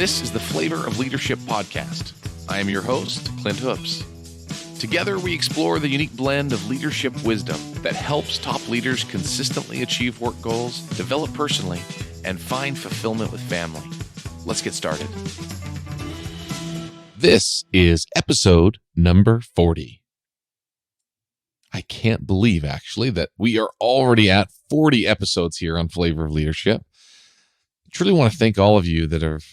This is the Flavor of Leadership podcast. I am your host, Clint Hoops. Together, we explore the unique blend of leadership wisdom that helps top leaders consistently achieve work goals, develop personally, and find fulfillment with family. Let's get started. This is episode number 40. I can't believe, actually, that we are already at 40 episodes here on Flavor of Leadership. I truly want to thank all of you that have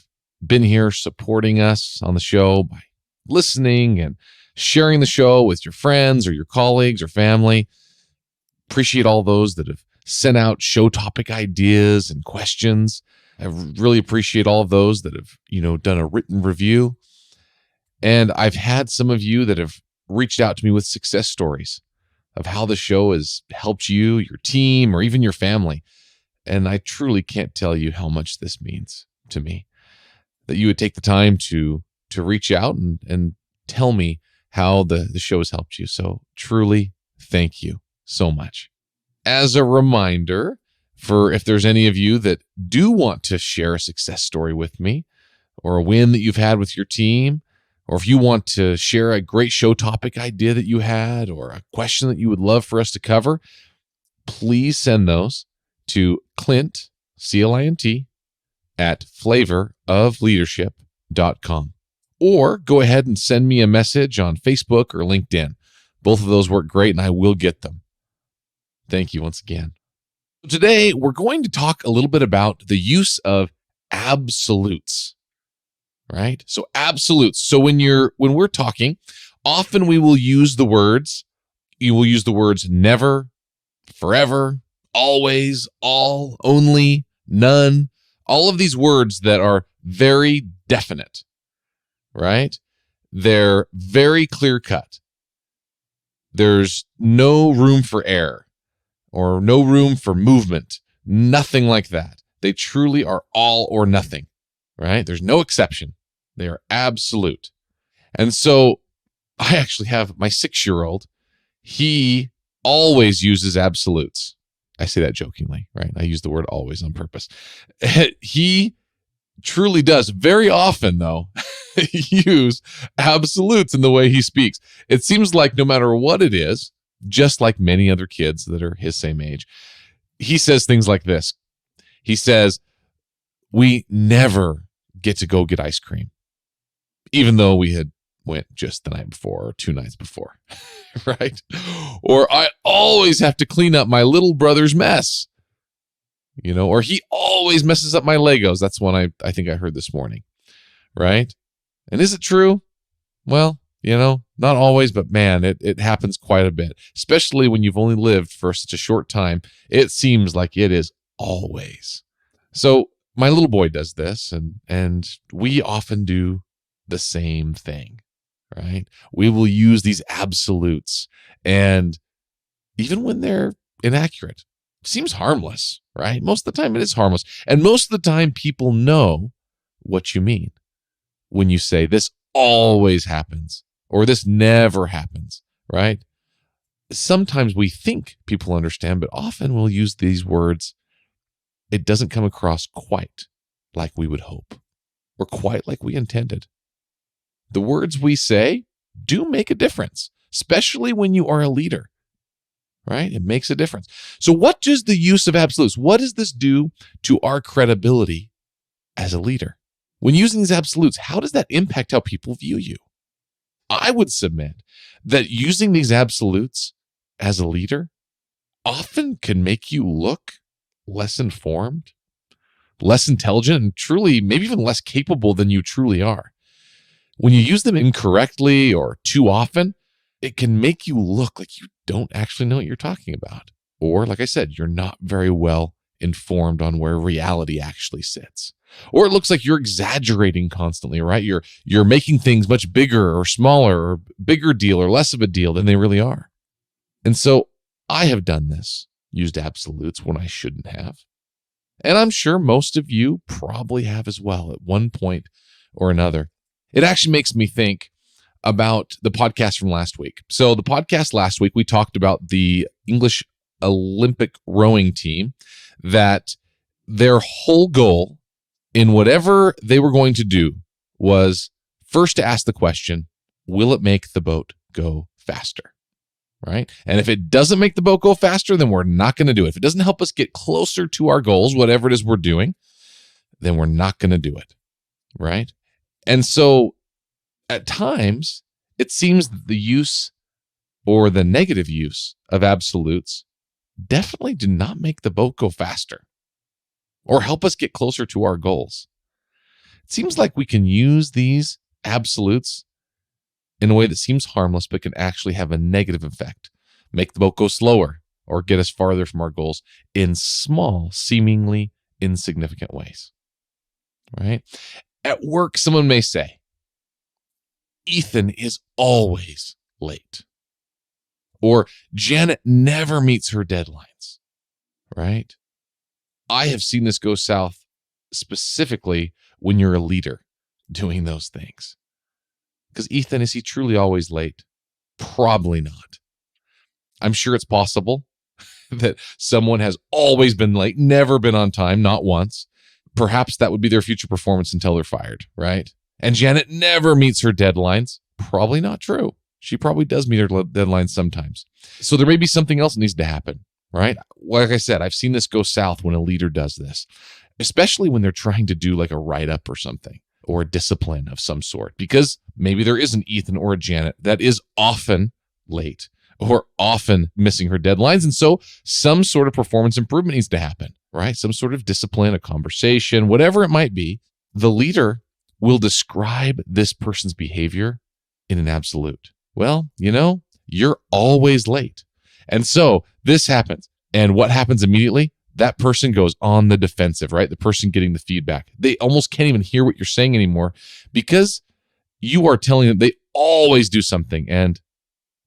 been here supporting us on the show by listening and sharing the show with your friends or your colleagues or family. Appreciate all those that have sent out show topic ideas and questions. I really appreciate all of those that have, done a written review. And I've had some of you that have reached out to me with success stories of how the show has helped you, your team, or even your family. And I truly can't tell you how much this means to me, that you would take the time to reach out and tell me how the show has helped you. So truly, thank you so much. As a reminder, for if there's any of you that do want to share a success story with me, or a win that you've had with your team, or if you want to share a great show topic idea that you had, or a question that you would love for us to cover, please send those to Clint, C-L-I-N-T, at flavorofleadership.com. Or go ahead and send me a message on Facebook or LinkedIn. Both of those work great, and I will get them. Thank you once again. Today, we're going to talk a little bit about the use of absolutes. Right? So absolutes. So when we're talking, often we will use the words, you will use the words never, forever, always, all, only, none, all of these words that are very definite, right? They're very clear cut. There's no room for error or no room for movement, nothing like that. They truly are all or nothing. Right? There's no exception. They are absolute. And so I actually have my 6-year-old. He always uses absolutes. I say that jokingly, right? I use the word always on purpose. He truly does very often, though, use absolutes in the way he speaks. It seems like no matter what it is, just like many other kids that are his same age, he says things like this. He says, "We never get to go get ice cream, even though we had went just the night before or 2 nights before," right? Or "I always have to clean up my little brother's mess," or "he always messes up my Legos." That's one I think I heard this morning, right? And is it true? Well, not always, but man, it happens quite a bit, especially when you've only lived for such a short time. It seems like it is always. So my little boy does this, and we often do the same thing, right? We will use these absolutes, and even when they're inaccurate, it seems harmless, right? Most of the time it is harmless. And most of the time people know what you mean when you say this always happens or this never happens, right? Sometimes we think people understand, but often we'll use these words. It doesn't come across quite like we would hope or quite like we intended. The words we say do make a difference, especially when you are a leader, right? It makes a difference. So what does the use of absolutes, what does this do to our credibility as a leader? When using these absolutes, how does that impact how people view you? I would submit that using these absolutes as a leader often can make you look less informed, less intelligent, and truly maybe even less capable than you truly are. When you use them incorrectly or too often, it can make you look like you don't actually know what you're talking about. Or, like I said, you're not very well informed on where reality actually sits. Or it looks like you're exaggerating constantly, right? You're making things much bigger or smaller or bigger deal or less of a deal than they really are. And so I have done this, used absolutes when I shouldn't have. And I'm sure most of you probably have as well at one point or another. It actually makes me think about the podcast from last week. So the podcast last week, we talked about the English Olympic rowing team, that their whole goal in whatever they were going to do was first to ask the question, will it make the boat go faster? Right? And if it doesn't make the boat go faster, then we're not going to do it. If it doesn't help us get closer to our goals, whatever it is we're doing, then we're not going to do it. Right? And so at times, it seems that the use or the negative use of absolutes definitely do not make the boat go faster or help us get closer to our goals. It seems like we can use these absolutes in a way that seems harmless, but can actually have a negative effect, make the boat go slower or get us farther from our goals in small, seemingly insignificant ways, right? At work, someone may say, Ethan is always late, or Janet never meets her deadlines, right? I have seen this go south specifically when you're a leader doing those things. Because Ethan, is he truly always late? Probably not. I'm sure it's possible that someone has always been late, never been on time, not once. Perhaps that would be their future performance until they're fired, right? And Janet never meets her deadlines. Probably not true. She probably does meet her deadlines sometimes. So there may be something else that needs to happen, right? Like I said, I've seen this go south when a leader does this, especially when they're trying to do like a write-up or something, or a discipline of some sort, because maybe there is an Ethan or a Janet that is often late or often missing her deadlines. And so some sort of performance improvement needs to happen, right? Some sort of discipline, a conversation, whatever it might be. The leader will describe this person's behavior in an absolute. Well, you're always late. And so this happens. And what happens immediately? That person goes on the defensive, right? The person getting the feedback. They almost can't even hear what you're saying anymore because you are telling them they always do something. And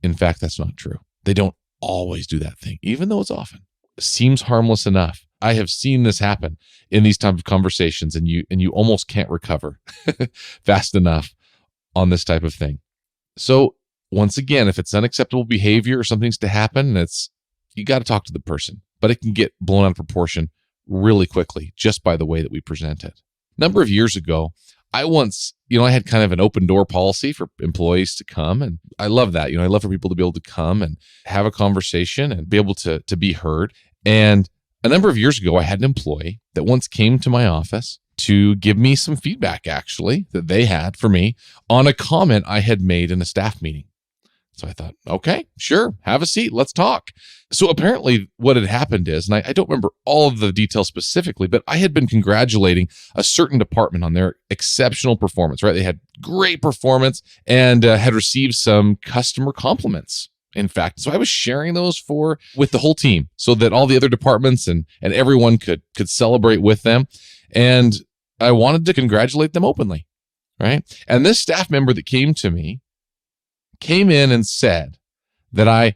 in fact, that's not true. They don't always do that thing, even though it's often. It seems harmless enough. I have seen this happen in these type of conversations, and you almost can't recover fast enough on this type of thing. So once again, if it's unacceptable behavior or something's to happen, you got to talk to the person. But it can get blown out of proportion really quickly just by the way that we present it. A number of years ago, I had kind of an open door policy for employees to come. And I love that. I love for people to be able to come and have a conversation and be able to be heard. And a number of years ago, I had an employee that once came to my office to give me some feedback, actually, that they had for me on a comment I had made in a staff meeting. So I thought, okay, sure, have a seat, let's talk. So apparently what had happened is, and I don't remember all of the details specifically, but I had been congratulating a certain department on their exceptional performance, right? They had great performance and had received some customer compliments. In fact, so I was sharing those with the whole team so that all the other departments and everyone could celebrate with them. And I wanted to congratulate them openly, right? And this staff member that came to me came in and said that I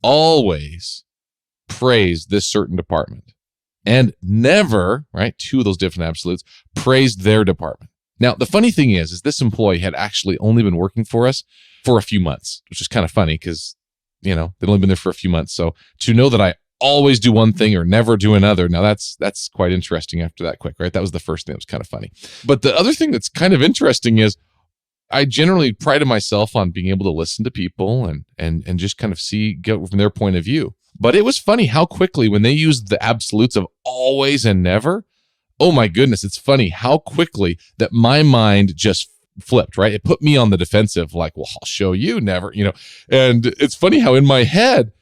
always praised this certain department and never, right, two of those different absolutes, praised their department. Now, the funny thing is this employee had actually only been working for us for a few months, which is kind of funny because, they'd only been there for a few months. So to know that I always do one thing or never do another, now that's quite interesting after that quick, right? That was the first thing that was kind of funny. But the other thing that's kind of interesting is I generally prided myself on being able to listen to people and just kind of get from their point of view. But it was funny how quickly when they used the absolutes of always and never, oh my goodness, it's funny how quickly that my mind just flipped, right? It put me on the defensive, like, well, I'll show you never, and it's funny how in my head,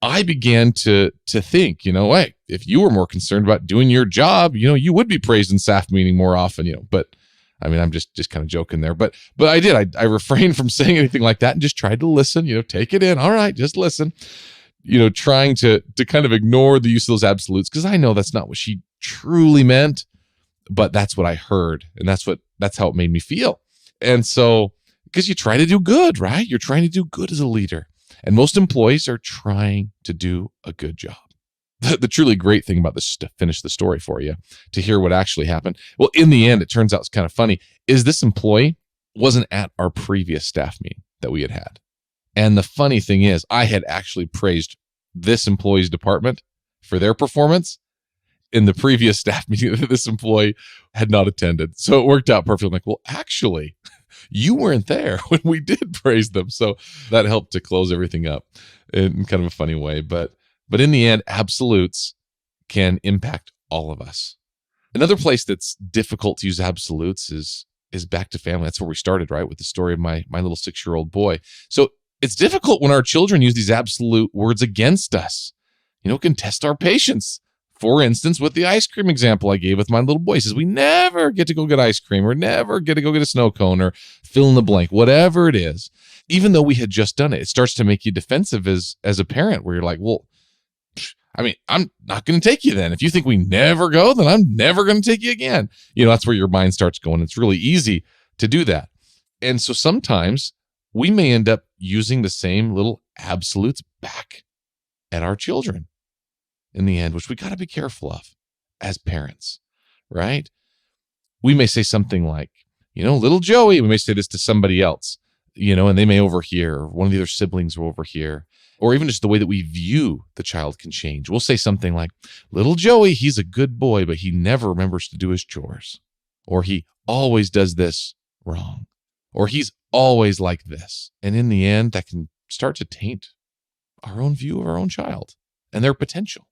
I began to think, hey, if you were more concerned about doing your job, you would be praised in staff meeting more often, but I mean, I'm just kind of joking there, but I did. I refrained from saying anything like that and just tried to listen, take it in. All right, just listen, trying to kind of ignore the use of those absolutes because I know that's not what she truly meant, but that's what I heard. And that's how it made me feel. And so, because you try to do good, right? You're trying to do good as a leader. And most employees are trying to do a good job. The truly great thing about this, to finish the story for you, to hear what actually happened. Well, in the end, it turns out it's kind of funny, is this employee wasn't at our previous staff meeting that we had had. And the funny thing is, I had actually praised this employee's department for their performance in the previous staff meeting that this employee had not attended. So it worked out perfectly. I'm like, well, actually, you weren't there when we did praise them. So that helped to close everything up in kind of a funny way. But in the end, absolutes can impact all of us. Another place that's difficult to use absolutes is back to family. That's where we started, right? With the story of my little 6-year-old boy. So it's difficult when our children use these absolute words against us. It can test our patience. For instance, with the ice cream example I gave with my little boy, he says, we never get to go get ice cream or never get to go get a snow cone or fill in the blank, whatever it is. Even though we had just done it, it starts to make you defensive as a parent where you're like, well, I'm not going to take you then. If you think we never go, then I'm never going to take you again. That's where your mind starts going. It's really easy to do that. And so sometimes we may end up using the same little absolutes back at our children in the end, which we got to be careful of as parents, right? We may say something like, little Joey, we may say this to somebody else, and they may overhear, or one of the other siblings will overhear, or even just the way that we view the child can change. We'll say something like, little Joey, he's a good boy, but he never remembers to do his chores, or he always does this wrong, or he's always like this. And in the end, that can start to taint our own view of our own child and their potential,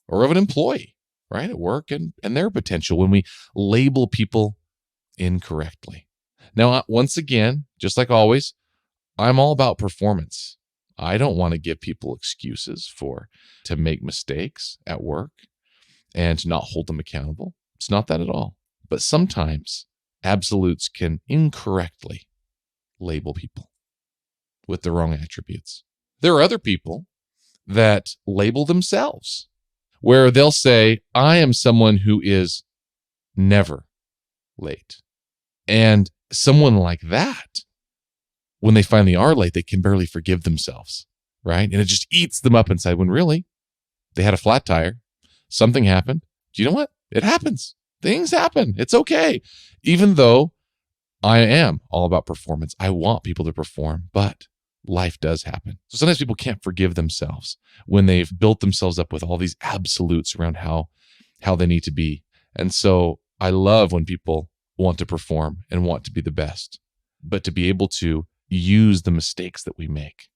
or of an employee, right, at work and their potential when we label people incorrectly. Now, once again, just like always, I'm all about performance. I don't want to give people excuses to make mistakes at work and to not hold them accountable. It's not that at all. But sometimes absolutes can incorrectly label people with the wrong attributes. There are other people that label themselves, where they'll say, I am someone who is never late. And someone like that, when they finally are late, they can barely forgive themselves, right? And it just eats them up inside when really they had a flat tire. Something happened. Do you know what? It happens. Things happen. It's okay. Even though I am all about performance, I want people to perform, but life does happen. So sometimes people can't forgive themselves when they've built themselves up with all these absolutes around how they need to be. And so I love when people want to perform and want to be the best, but to be able to use the mistakes that we make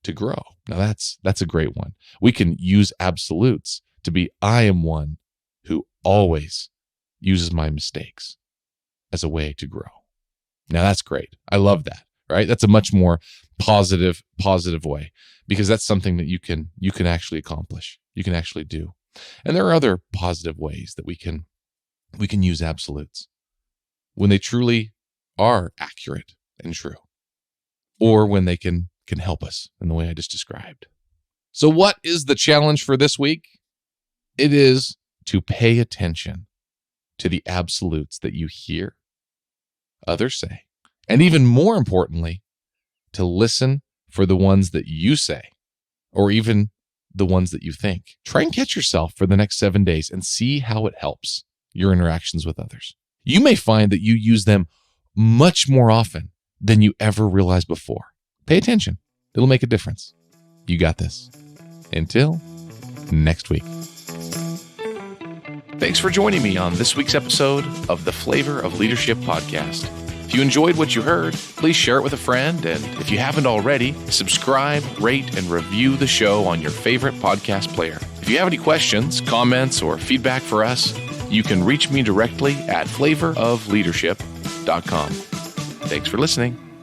to grow. Now that's a great one. We can use absolutes to be, I am one who always uses my mistakes as a way to grow. Now that's great. I love that, right? That's a much more positive way, because that's something that you can actually accomplish. You can actually do. And there are other positive ways that we can use absolutes when they truly are accurate and true, or when they can help us in the way I just described. So what is the challenge for this week? It is to pay attention to the absolutes that you hear others say. And even more importantly, to listen for the ones that you say, or even the ones that you think. Try and catch yourself for the next 7 days and see how it helps your interactions with others. You may find that you use them much more often than you ever realized before. Pay attention. It'll make a difference. You got this. Until next week. Thanks for joining me on this week's episode of the Flavor of Leadership podcast. If you enjoyed what you heard, please share it with a friend. And if you haven't already, subscribe, rate, and review the show on your favorite podcast player. If you have any questions, comments, or feedback for us, you can reach me directly at flavorofleadership.com. Thanks for listening.